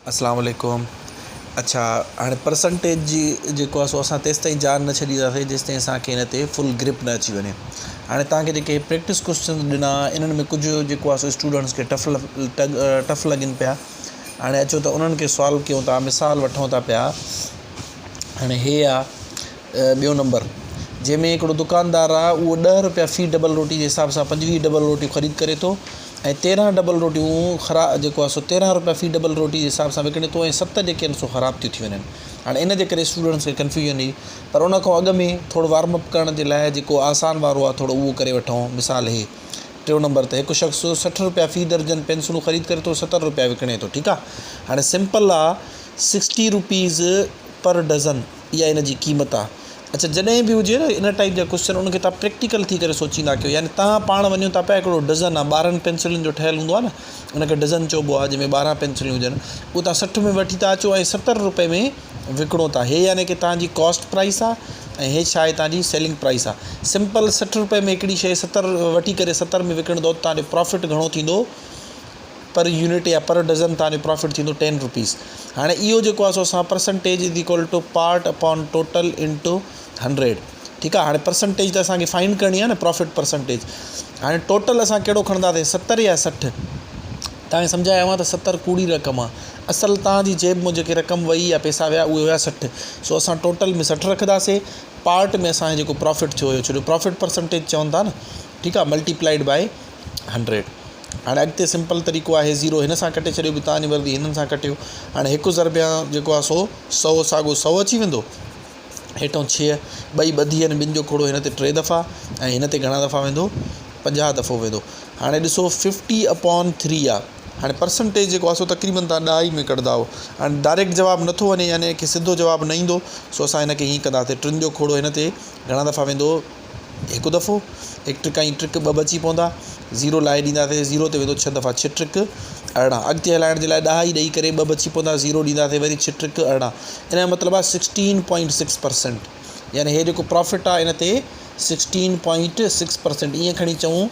अस्सलाम वालेकुम। अच्छा हाणे परसेंटेज जी जेको आहे सो असां तेसिताईं जान न छॾींदासीं जेसिताईं असांखे हिन ते फुल ग्रिप न अची वञे। हाणे तव्हांखे जेके प्रैक्टिस क्वेश्चन ॾिना इन्हनि में कुझु जेको आहे सो स्टूडेंट्स खे टफ लॻनि पिया। हाणे अचो त उन्हनि खे सॉल्व कयूं था, मिसाल वठूं था पिया। हाणे हे आहे ॿियो नंबर, जंहिंमें हिकिड़ो दुकानदार आहे उहो 10 रुपया फ़ी डबल रोटी जे हिसाब सां 25 डबल रोटियूं ख़रीद करे थो ऐं 13 डबल रोटियूं जेको आहे सो 13 रुपया फ़ी डबल रोटी जे हिसाब सां विकिणे थो ऐं 7 जेके आहिनि सो ख़राबु थियूं थी वञनि। हाणे इन जे करे स्टूडेंट्स खे कन्फ्यूजन हुई, पर उन खां अॻु में थोरो वार्मअप करण जे लाइ जेको आसान वारो आहे थोरो उहो करे वठूं। मिसाल हे टियों नंबर ते हिकु शख़्स 60 रुपया फ़ी दर्जन पेंसिलूं ख़रीद करे थो, 70 रुपया विकिणे थो। ठीकु आहे। हाणे सिंपल आहे 60 रुपीज़ पर डज़न इहा इन जी क़ीमत आहे। अच्छा जॾहिं बि हुजे न इन टाइप जा क्वेश्चन उनखे तव्हां प्रैक्टिकल थी करे सोचींदा कयो, यानी तव्हां पाण वञो था पिया हिकिड़ो डज़न आहे 12 पेंसिलुनि जो ठहियलु हूंदो आहे न, उनखे डज़न चइबो आहे, जंहिंमें 12 पेंसिलियूं हुजनि, उहो तव्हां 60 में वठी था अचो ऐं 70 रुपए में विकिणो था। हे यानी कि तव्हांजी कॉस्ट प्राइस आहे ऐं हे छा आहे तव्हांजी सेलिंग प्राइस आहे। सिंपल 60 रुपए में हिकिड़ी शइ 70 वठी करे 70 में विकिणंदो त तव्हांजो प्रॉफिट घणो थींदो पर यूनिट या पर डज़न तव्हांजो प्रॉफिट थींदो 10 रुपीज़। हाणे इहो जेको आहे सो असां percentage is equal to part upon total into 100। ठीकु आहे। हाणे परसेंटेज त असांखे फाइंड करणी आहे न, प्रॉफिट परसेंटेज। हाणे टोटल असां कहिड़ो खणंदासीं 70 या 60? तव्हांखे सम्झायो आहे त 70 कूड़ी रक़म आहे, असल तव्हांजी जेब में जेके रक़म वई या पैसा विया उहे हुआ 60। सो असां टोटल में 60 रखंदासीं, पार्ट में असांजो जेको प्रॉफिट थियो हुयो, छो जो प्रॉफिट परसेंटेज चवनि था न। ठीकु आहे। Multiplied by 100। हाणे अॻिते सिंपल तरीक़ो आहे 0 हिन सां कटे छॾियो, बि तव्हांजी मर्ज़ी हिननि सां कटियो। हाणे 1 ज़रबिया जेको आहे सो 100 साॻियो 100 अची वेंदो, हेठां 6 ॿई ॿधी आहिनि, ॿिनि जो खोड़ो हिन ते 3 दफ़ा ऐं हिन ते घणा दफ़ा वेंदो, 50 दफ़ो वेंदो। हाणे ॾिसो 50 अपॉन 3 आहे। हाणे परसेंटेज जेको आहे सो तक़रीबन तव्हां 10 में कढंदा हो। हाणे डायरेक्ट जवाबु नथो वञे, यानी कि सिधो जवाबु न ईंदो, सो असां हिन खे हीअं कंदासीं, 3 जो खोड़ो हिन ते घणा दफ़ा वेंदो, 1 दफ़ो, 1 ट्रिक ऐं ट्रिक 2 बची पवंदा, 0 लाइ ॾींदासीं, 0 ते वेंदो 6 दफ़ा, 6 ट्रिक 18। अॻिते हलाइण जे लाइ 10 ई ॾेई करे 2 बची पवंदा, 0 ॾींदासीं, वरी 6 ट्रिक 18। इन जो मतिलबु आहे 16.6%, यानी हे जेको प्रॉफिट आहे इन ते 16.6%। ईअं खणी चऊं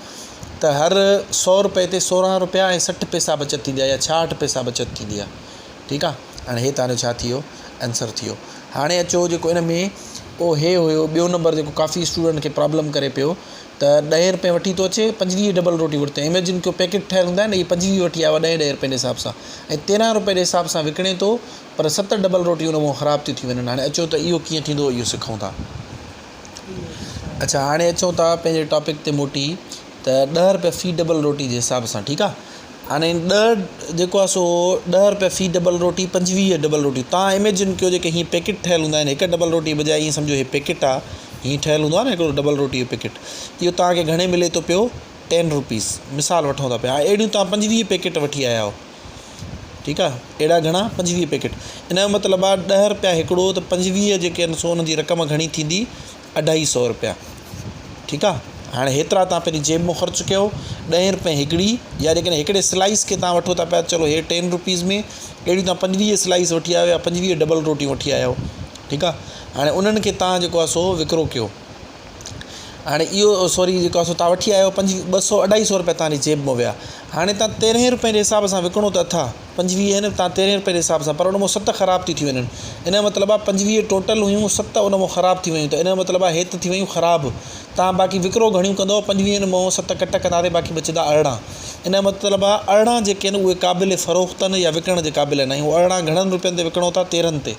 त हर 100 रुपए ते 16 रुपया ऐं 60 पैसा बचत थींदी आहे या 66 पैसा बचत थींदी आहे। ठीकु आहे। हाणे हे तव्हांजो छा थियो, आंसर थियो। हाणे अचो जेको इन में ओ हे हुयो ॿियो नंबर जेको काफ़ी स्टूडेंट खे प्रॉब्लम करे पियो, त 10 रुपए वठी थो अचे, 25 डबल रोटी वरिते। इमेजिन कयो पैकेट ठहियलु हूंदा आहिनि, इहे 25 वठी आयो 10 रुपए जे हिसाब सां ऐं 13 रुपए जे हिसाब सां विकिणे थो, पर 7 डबल रोटियूं उन मां ख़राबु थियूं थी वञनि। हाणे अचो त इहो कीअं थींदो, इहो सिखूं था। अच्छा हाणे अचूं था पंहिंजे टॉपिक ते मोटी, त 10 रुपया फ़ी डबल रोटी जे हिसाब सां। ठीकु आहे। हाणे 10 जेको आहे सो 10 रुपया फ़ी डबल रोटी, 25 डबल रोटी। तव्हां इमेजिन कयो जेके हीअं पैकेट ठहियलु हूंदा आहिनि, 1 डबल रोटी बजाए ईअं सम्झो हे पैकेट आहे, हीअं ठहियलु हूंदो आहे न हिकिड़ो डबल रोटी जो पैकेट, इहो तव्हांखे घणे मिले थो पियो, 10 रुपीज़। मिसाल वठूं था पिया, अहिड़ियूं तव्हां 25 पैकेट वठी आया हो। ठीकु आहे। अहिड़ा घणा 25 पैकेट। इन जो मतिलबु आहे 10 रुपया हिकिड़ो, त 25 जेके आहिनि सो उन जी रक़म घणी थींदी, 250 रुपया। ठीकु आहे। हाणे हेतिरा तव्हां पंहिंजी जेब में ख़र्चु कयो, 10 रुपए हिकिड़ी, या जेकॾहिं हिकिड़े स्लाइस खे तव्हां वठो था पिया, चलो हे 10 रुपीज़ में अहिड़ी तव्हां 25 स्लाइस वठी आयो या 25 डबल रोटियूं वठी आया हो। ठीकु आहे। हाणे उन्हनि खे तव्हां जेको आहे सो विकिरो कयो। हाणे इहो सॉरी जेको आहे सो तव्हां वठी आयो 250 रुपया तव्हांजी जेब में विया। हाणे तव्हां 13 रुपए जे हिसाब सां विकिणो त अथा, 25 आहिनि, तव्हां 13 रुपए जे हिसाब सां, पर उन मां 7 ख़राबु थी वञनि। इन जो मतिलबु आहे 25 टोटल हुयूं, 7 उन मां ख़राबु थी वियूं, त इन जो मतिलबु आहे हे त थी वियूं ख़राबु। तव्हां बाक़ी विकिरो घणियूं कंदव, 25 मां 7 कट कंदासीं, बाक़ी बचंदा 18। इन जो मतिलबु आहे 18 जेके आहिनि उहे क़ाबिल फ़रोख़्त आहिनि या विकिणण जे क़ाबिल आहिनि, ऐं उहे 18 घणनि रुपयनि ते विकिणो था, 13 ते।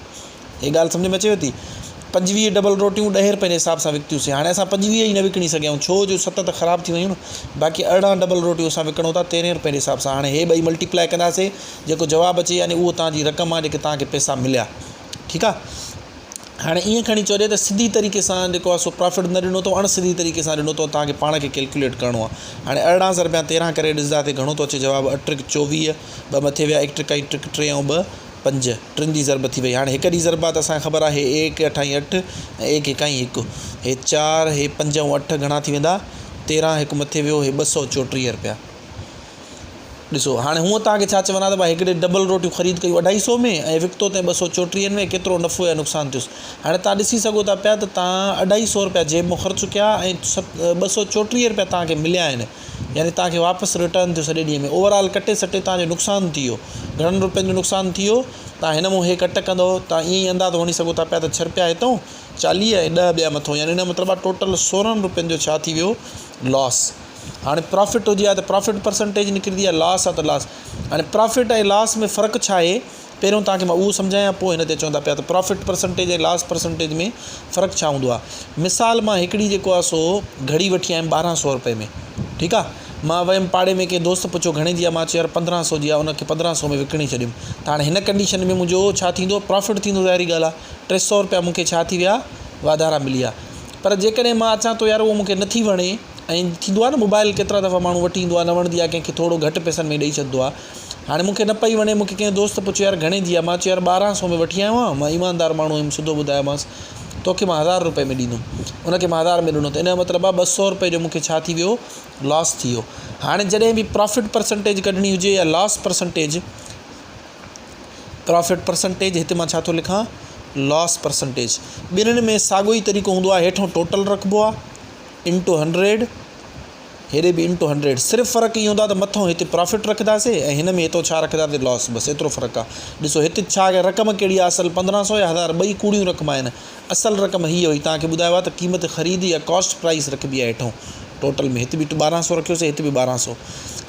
हे ॻाल्हि सम्झ में अचेव थी। 25 डबल रोटियूं 10 रुपए जे हिसाब सां विकितियूंसीं। हाणे असां 25 ई न विकिणी सघियूं, छो जो 7 त ख़राबु थी वियूं न, बाक़ी 18 डबल रोटियूं असां विकिणूं था 13 रुपए जे हिसाब सां। हाणे हे ॿई मल्टीप्लाए कंदासीं, जेको जवाबु अचे यानी उहो तव्हांजी रक़म आहे जेके तव्हांखे पैसा मिलिया। ठीकु आहे। हाणे ईअं खणी चओ त सिधी तरीक़े सां जेको आहे सो प्रॉफिट न ॾिनो अथव, अणसिधी तरीक़े सां ॾिनो अथव, तव्हांखे पाण खे कैलकुलेट करिणो आहे। हाणे 18 ज़रबिया 13 करे ॾिसंदासीं घणो थो अचे जवाबु, 8 ट्रिक 24, 2 मथे विया, 1 ट्रिक ऐं ट्रिक 3 ऐं 2 5, 3 जी ज़रब थी वई। हाणे 1 जी ज़रब आहे त असांखे ख़बर आहे, हे 1 8 ऐं 8 ऐं 1 1 ऐं 1, हे 4, हे 5 ऐं 8 घणा थी वेंदा, 13, 1 मथे वियो, हे 234 रुपया। ॾिसो हाणे हूअं तव्हांखे छा चवंदा त भाई हिकिड़े डबल रोटियूं ख़रीद कयूं 250 में ऐं विकितो ते 234 में, केतिरो नफ़ो या नुक़सानु थियुसि। हाणे तव्हां ॾिसी सघो था पिया त तव्हां 250 रुपया जेब मां ख़र्चु कया ऐं 234 रुपया तव्हांखे मिलिया आहिनि, यानी तव्हांखे वापसि रिटर्न थियो सॼे ॾींहं में। ओवरऑल कटे सटे तव्हांजो नुक़सानु थी वियो, घणनि रुपयनि जो नुक़सानु थी वियो। तव्हां हिन मूं हे कट कंदो, तव्हां ईअं ई अंदाज़ो हणी सघो था पिया त 6 रुपया हितां 40 ऐं 10 ॿिया मथां, यानी हिन मतिलबु आहे टोटल 16 रुपयनि जो छा थी वियो, लॉस। हाणे प्रॉफिट हुजे हा त प्रॉफिट परसेंटेज निकिरंदी आहे, लॉस आहे त लॉस। हाणे प्रॉफिट ऐं लॉस में फ़र्क़ु छा आहे, पहिरियों तव्हांखे मां उहो सम्झायां, पोइ हिन ते चवंदा पिया त प्रॉफिट परसेंटेज ऐं लॉस परसेंटेज में फ़र्क़ु छा हूंदो आहे। मिसाल मां हिकिड़ी जेको आहे सो घड़ी वठी आयुमि 1200 रुपए में, ठीकु आहे। मां वियुमि पाड़े में, कंहिं दोस्त पुछो घणे जी आहे, मां चयो यार 1500 जी आहे, उनखे 1500 में विकिणी छॾियुमि। त हाणे हिन कंडीशन में मुंहिंजो छा थींदो, प्रॉफिट थींदो, ज़ाहिरी ॻाल्हि आहे। 300 रुपया मूंखे छा थी विया, वाधारा मिली विया। पर जेकॾहिं मां अचां थो यार उहो मूंखे नथी वणे, ऐं थींदो आहे न मोबाइल केतिरा दफ़ा माण्हू वठी ईंदो आहे, न वणंदी आहे कंहिंखे, थोरो घटि पैसनि में ॾेई छॾींदो आहे। हाणे मूंखे न पई वणे, मूंखे कंहिं दोस्त पुछियो यार घणे जी आहे, मां चयो यार 1200 में वठी आयो आहियां, मां ईमानदार माण्हू हुयुमि, सिधो ॿुधायोमांसि तोखे मां 1000 रुपए में ॾींदुमि, उनखे मां 1000 में ॾिनो। त इन जो मतिलबु आहे 200 रुपए जो मूंखे छा थी वियो, लॉस थी वियो। हाणे जॾहिं बि प्रॉफिट परसेंटेज कढणी हुजे या लॉस परसेंटेज, प्रॉफिट परसेंटेज हिते मां छा थो लिखां, लॉस परसेंटेज, ॿिन्हिनि में साॻियो ई तरीक़ो हूंदो आहे। हेठों टोटल रखिबो आहे इंटू 100, हेॾे बि इंटू 100। सिर्फ़ु फ़र्क़ु इहो हूंदो आहे त मथां हिते प्रॉफिट रखंदासीं ऐं हिन में हितो छा रखंदासीं, लॉस, बसि एतिरो फ़र्क़ु आहे। ॾिसो हिते छा रक़म कहिड़ी आहे, असल 1500 या 1000, ॿई कूड़ियूं रक़म आहिनि। असल रक़म हीअ हुई, तव्हांखे ॿुधायो आहे त क़ीमत ख़रीद या कॉस्ट प्राइस रखिबी आहे हेठों टोटल में। हिते बि 1200 रखियोसीं, हिते बि 1200।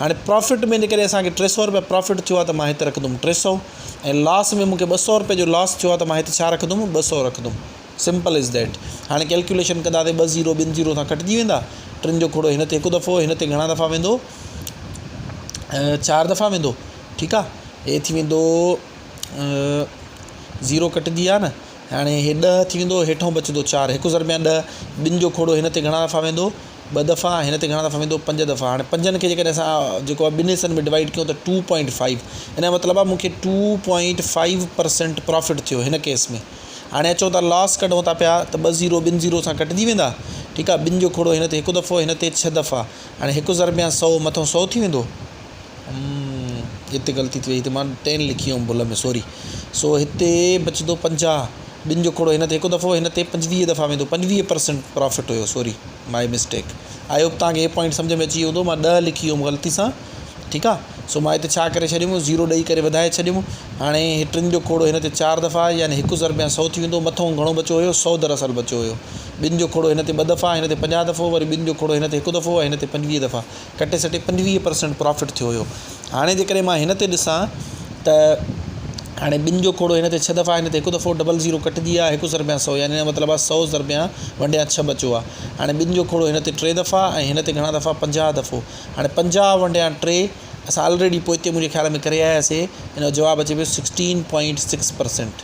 हाणे प्रॉफिट में निकिरे असांखे 300 रुपया प्रॉफिट थियो आहे त मां हिते रखंदुमि 300, ऐं लॉस में मूंखे 200 रुपए जो लॉस थियो आहे त मां हिते छा रखंदुमि, 200 रखंदुमि। Simple is that. हाणे कैलकुलेशन कंदासीं, 2 ज़ीरो 2 ज़ीरो सां कटिजी वेंदा, 3 जो खोड़ो हिन ते हिकु दफ़ो, हिन ते घणा दफ़ा वेंदो, 4 दफ़ा वेंदो, ठीकु आहे। हे थी वेंदो ज़ीरो कटिजी आहे न, हाणे हे 10 थी वेंदो, हेठों बचंदो 4, 1 ज़रबिया 10, 2 जो खोड़ो हिन ते घणा दफ़ा वेंदो, 2 दफ़ा, हिन ते घणा दफ़ा वेंदो, 5 दफ़ा। हाणे 5 खे जेकॾहिं असां जेको आहे ॿिनि हिसनि में डिवाइड कयूं त 2.5, हिन जो मतिलबु आहे मूंखे 2.5% प्रॉफिट थियो हिन केस में। हाणे अचो था लॉस कढूं था पिया त 2 ज़ीरो 2 ज़ीरो सां कटिजी वेंदा, ठीकु आहे। 2 जो खोड़ो हिन ते 1 दफ़ो, हिन ते 6 दफ़ा। हाणे 1 ज़रबिया 100, मथां 100 थी वेंदो, हिते ग़लती थी वई, हिते मां 10 लिखी हुअमि भुल में, सॉरी। सो हिते बचंदो 50, 2 जो खोड़ो हिन ते 1 दफ़ो, हिन ते 25 दफ़ा वेंदो, 25% प्रॉफिट हुयो, sorry my mistake. I hope तव्हांखे हे पॉइंट सम्झ में अची वियो हूंदो, मां 10 लिखी हुअमि ग़लती सां, ठीकु आहे। सो मां हिते छा करे छॾियुमि, ज़ीरो ॾेई करे वधाए छॾियुमि। हाणे 3 जो खोड़ो हिन ते 4 दफ़ा, यानी 1 ज़रबिया 100 थी वेंदो, मथां घणो बचो हुयो, 100 दरअसल बचो हुयो। 2 जो खोड़ो हिन ते 2 दफ़ा, हिन ते 50 दफ़ो, वरी 2 जो खोड़ो हिन ते 1 दफ़ो, हिन ते 25 दफ़ा, कटे सटे 25% प्रॉफिट थियो हुयो। हाणे जेकॾहिं मां हिन ते ॾिसां त हाणे 2 जो खोड़ो हिन ते 6 दफ़ा, हिन ते 1 दफ़ो, डबल ज़ीरो कटिजी आहे, 1 ज़रबिया 100, यानी हिन मतिलबु आहे 100 ज़रबिया वंडिया 6 बचो आहे। हाणे 2 जो खोड़ो हिन ते 3 दफ़ा ऐं हिन ते घणा दफ़ा, 50 दफ़ो। हाणे 50 वंडिया 3, असां ऑलरेडी पोइ हिते मुंहिंजे ख़्याल में करे आयासीं, हिन जो जवाबु अचे पियो 16.6%,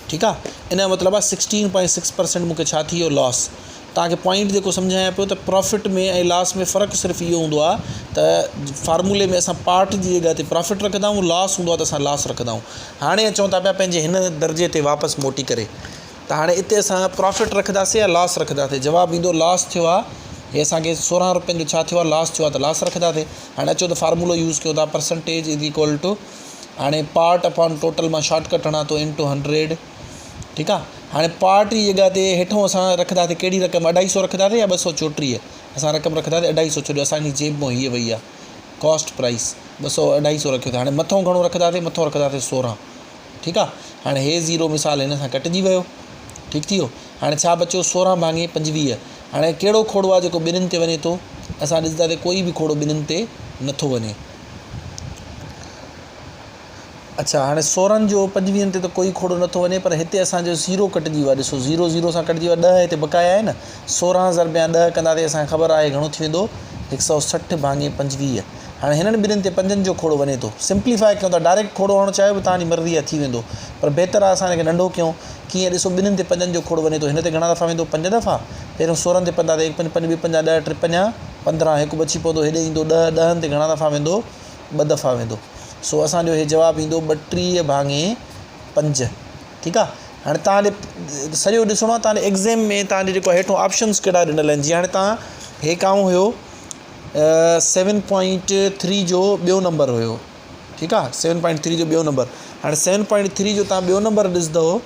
ठीकु आहे। इन जो मतिलबु आहे 16.6% मूंखे छा थी वियो, लॉस। तव्हांखे पॉइंट जेको सम्झायां पियो त प्रॉफिट में ऐं लॉस में फ़र्क़ु सिर्फ़ु इहो हूंदो आहे त फार्मूले में असां पार्ट जी जॻह ते प्रॉफिट रखंदा आहियूं, लॉस हूंदो आहे त असां लॉस रखंदा आहियूं। हाणे अचूं था पिया पंहिंजे हिन दर्जे ते वापसि मोटी करे, त हाणे हिते असां प्रॉफिट रखंदासीं या लॉस रखंदासीं, जवाबु ईंदो लॉस थियो आहे। हे असांखे 16 रुपयनि जो छा थियो आहे, लॉस थियो आहे, त लॉस रखंदासीं। हाणे अचो त फार्मूलो यूज़ कयूं था, परसेंटेज इज़ इक्वल टू, हाणे पार्ट अपॉन टोटल मां शॉर्टकट हणां थो, इंटू 100, ठीकु आहे। हाणे पार्ट जी जॻह ते हेठों असां रखंदासीं कहिड़ी रक़म, 250 रखंदासीं या 234, असां रक़म रखंदासीं 250, छॾियो असांजी जेब मां हीअ वई आहे कॉस्ट प्राइस, 250 रखियो था। हाणे मथां घणो रखंदासीं, मथां रखंदासीं 16, ठीकु आहे। हाणे हे ज़ीरो मिसाल हिन सां कटिजी वियो, ठीकु थी वियो। हाणे छा बचियो, 16 भाङे 25। हाणे कहिड़ो खोड़ो आहे जेको ॿिन्हिनि ते वञे थो, असां ॾिसंदासीं कोई बि खोड़ो ॿिन्हिनि ते नथो वञे। अच्छा, हाणे 16 जो 25 ते त कोई खोड़ो नथो वञे, पर हिते असांजो ज़ीरो कटिजी वियो आहे, ॾिसो ज़ीरो ज़ीरो सां कटिजी वियो आहे, 10 हिते बकाया आहे न, 16 ज़रबिया 10 कंदासीं, असांखे ख़बर आहे घणो थी वेंदो, 160 भाङे 25। हाणे हिननि ॿिन्हिनि ते 5 जो खोड़ो वञे थो, सिंप्लीफाई कयूं था, डायरेक्ट खोड़ो हणणु चाहियो तव्हांजी मर्ज़ी आहे, थी वेंदो, पर बहितर आहे असां हिनखे नंढो कयूं। कीअं, ॾिसो ॿिन्हिनि ते 5 जो खोड़ो वञे थो, हिन ते घणा दफ़ा वेंदो, 5 दफ़ा। पहिरियों 16 ते 5, 1 5 5 50 10 3 50 15, हिकु बची पवंदो, हेॾे ईंदो 10, 10 ते घणा दफ़ा वेंदो, 2 दफ़ा वेंदो। सो असांजो हे जवाबु ईंदो 32 भाङे 5, ठीकु आहे। हाणे तव्हांजे सॼो ॾिसणो आहे, तव्हांजे एग्ज़ाम में तव्हांजे जेको हेठों ऑप्शन्स कहिड़ा ॾिनल आहिनि, जीअं हाणे तव्हां हे काऊं हुयो, 7.3 जो ॿियो नंबर हुयो, ठीकु आहे, 7.3 जो ॿियो नंबर। हाणे 7.3 जो तव्हां ॿियो नंबर ॾिसंदव,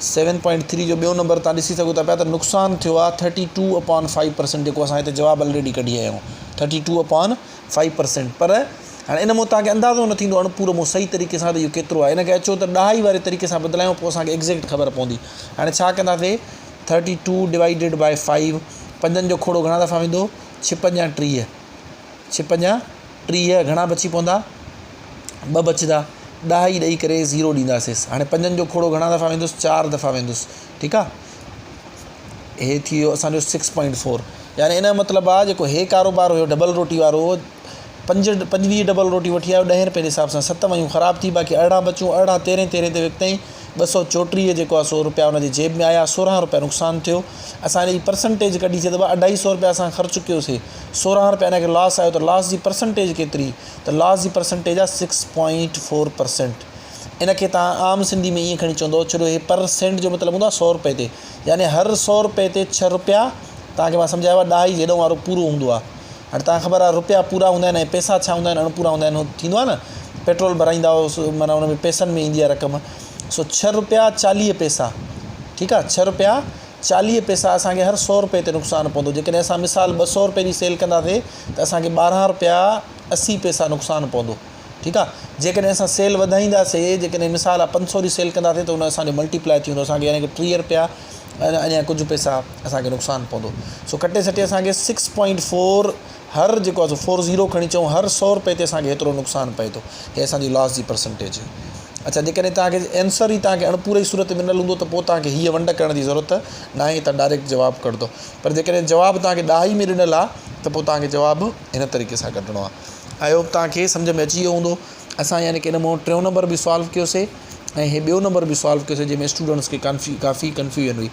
7.3 जो ॿियो नंबर तव्हां ॾिसी सघो था पिया त नुक़सानु थियो आहे 32/5%, जेको असां हिते जवाबु ऑलरेडी कढी आया आहियूं, 32/5%। पर हाणे इन मां तव्हांखे अंदाज़ो न थींदो पूरो मूं सही तरीक़े सां त इहो केतिरो आहे। इनखे अचो त ॾहाई वारे तरीक़े सां बदिलायूं, पोइ असांखे एग्ज़ैक्ट ख़बर पवंदी। हाणे छा कंदासीं, 32 डिवाइडेड बाए 5, 5 जो खोड़ो घणा दफ़ा वेंदो, 56 30 घणा बची पवंदा, 2 बचंदा, ॾहाई ॾेई करे 0 ॾींदासीं। हाणे 5 जो खोड़ो घणा दफ़ा वेंदुसि, 4 दफ़ा वेंदुसि, ठीकु आहे। हे थी वियो असांजो 6.4। यानी इन जो मतिलबु आहे जेको हे कारोबार हुयो डबल रोटी वारो, 25 डबल रोटी वठी आयो 10 रुपए जे हिसाब सां, 7 वयूं ख़राबु थी, बाक़ी 18 बचूं, 18 13 ते विकितईं, 234 जेको आहे 100 रुपया हुनजी जेब में आया, 16 रुपया नुक़सानु थियो। असांजी परसेंटेज कढीसीं त 250 रुपया असां ख़र्चु कयोसीं, 16 रुपया हिनखे लॉस आयो, त लॉस जी परसेंटेज केतिरी, त लॉस जी परसेंटेज आहे 6.4%। इनखे तव्हां आम सिंधी में ईअं खणी चवंदो, छो हे परसेंट जो मतिलबु हूंदो आहे 100 रुपए ते, यानी हर 100 रुपए ते 6 रुपया तव्हांखे मां सम्झायो आहे, ॾहाई जेॾो वारो पूरो हूंदो आहे। हाणे तव्हांखे ख़बर आहे रुपया पूरा हूंदा आहिनि ऐं पैसा छा हूंदा आहिनि, अणपूरा हूंदा आहिनि। थींदो आहे न, पेट्रोल भराईंदा हुओ, माना हुन में पैसनि में ईंदी आहे रक़म। 6 रुपया 40 पैसा, ठीकु आहे, 6 रुपया 40 पैसा असांखे हर 100 रुपए ते नुक़सानु पवंदो। जेकॾहिं असां मिसाल 200 रुपए जी सेल कंदासीं त असांखे 12 रुपया 80 पैसा नुक़सानु पवंदो, ठीकु आहे। जेकॾहिं असां सेल वधाईंदासीं, जेकॾहिं मिसाल आहे 500 जी सेल कंदासीं त उन असांजो मल्टीप्लाई थी वेंदो, असांखे यानी कि 30 रुपया अञा कुझु पैसा असांखे नुक़सानु पवंदो। सो कटे सटे असांखे 6.4 हर जेको आहे 40 खणी अचूं, हर 100 रुपए ते असांखे एतिरो नुक़सानु पए थो। हे असांजी लॉस जी परसेंटेज। अच्छा, जेकॾहिं तव्हांखे आंसर ई तव्हांखे अणपूरे जी सूरत में ॾिनल हूंदो त पोइ तव्हांखे हीअ वंड करण जी ज़रूरत न आहे, त डायरेक्ट जवाबु कढंदो। पर जेकॾहिं जवाबु तव्हांखे ॾहाई में ॾिनल आहे त पोइ तव्हांखे जवाबु हिन तरीक़े सां कढणो आहे। आई होप तव्हांखे सम्झ में अची वियो हूंदो। असां यानी कि इन मां 3 नंबर बि सॉल्व कयोसीं ऐं हे ॿियो नंबर बि सॉल्व कयोसीं, जंहिंमें स्टूडेंट्स खे काफ़ी कन्फ्यूजन हुई।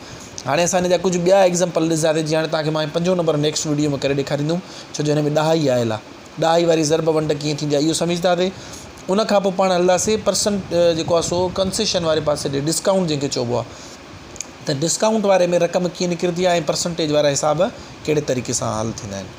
हाणे असां हिन जा कुझु ॿिया एग्ज़ाम्पल ॾिसासीं, जीअं हाणे तव्हांखे मां 5 नंबर नेक्स्ट वीडियो में करे ॾेखारींदुमि, छो जो हिन में ॾहाई आयल आहे। ॾहाई वारी ज़रब वंड कीअं थींदी आहे इहो सम्झंदासीं। उन खां पोइ पाण हलंदासीं परसेंट जेको आहे सो कंसेशन वारे पासे ॾे, डिस्काउंट जंहिंखे चइबो आहे। त डिस्काउंट वारे में रक़म कीअं निकिरंदी आहे ऐं परसेंटेज वारा हिसाब कहिड़े तरीक़े सां हल थींदा आहिनि।